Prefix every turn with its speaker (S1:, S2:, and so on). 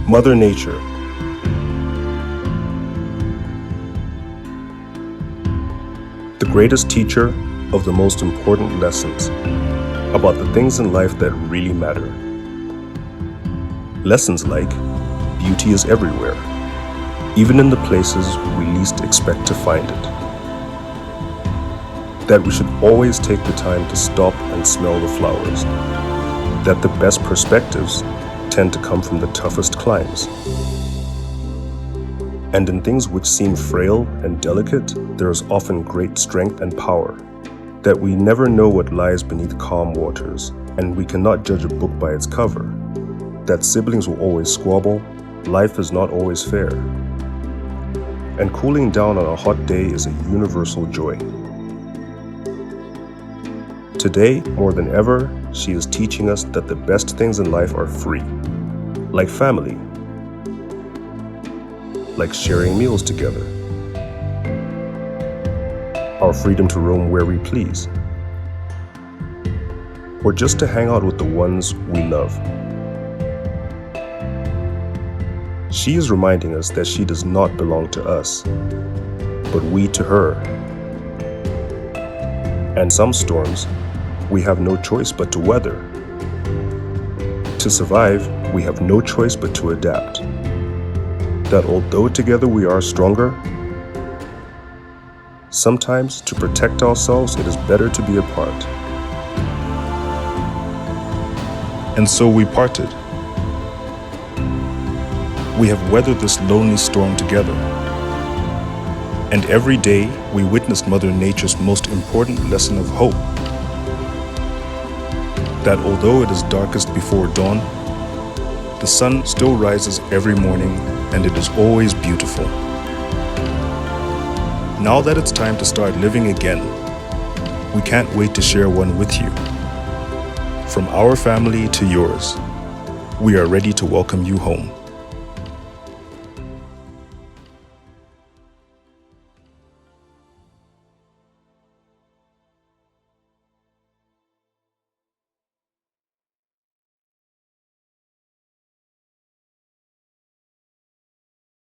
S1: Mother Nature. The greatest teacher of the most important lessons about the things in life that really matter. Lessons like beauty is everywhere, even in the places we least expect to find it. That we should always take the time to stop and smell the flowers. That the best perspectives tend to come from the toughest climbs. And in things which seem frail and delicate, there is often great strength and power. That we never know what lies beneath calm waters, and we cannot judge a book by its cover. That siblings will always squabble, life is not always fair. And cooling down on a hot day is a universal joy. Today, more than ever, she is teaching us that the best things in life are free, like family, like sharing meals together, our freedom to roam where we please, or just to hang out with the ones we love. She is reminding us that she does not belong to us, but we to her. And some storms, we have no choice but to weather. To survive, we have no choice but to adapt. That although together we are stronger, sometimes to protect ourselves it is better to be apart. And so we parted. We have weathered this lonely storm together. And every day we witnessed Mother Nature's most important lesson of hope. That although it is darkest before dawn, the sun still rises every morning and it is always beautiful. Now that it's time to start living again, we can't wait to share one with you. From our family to yours, we are ready to welcome you home.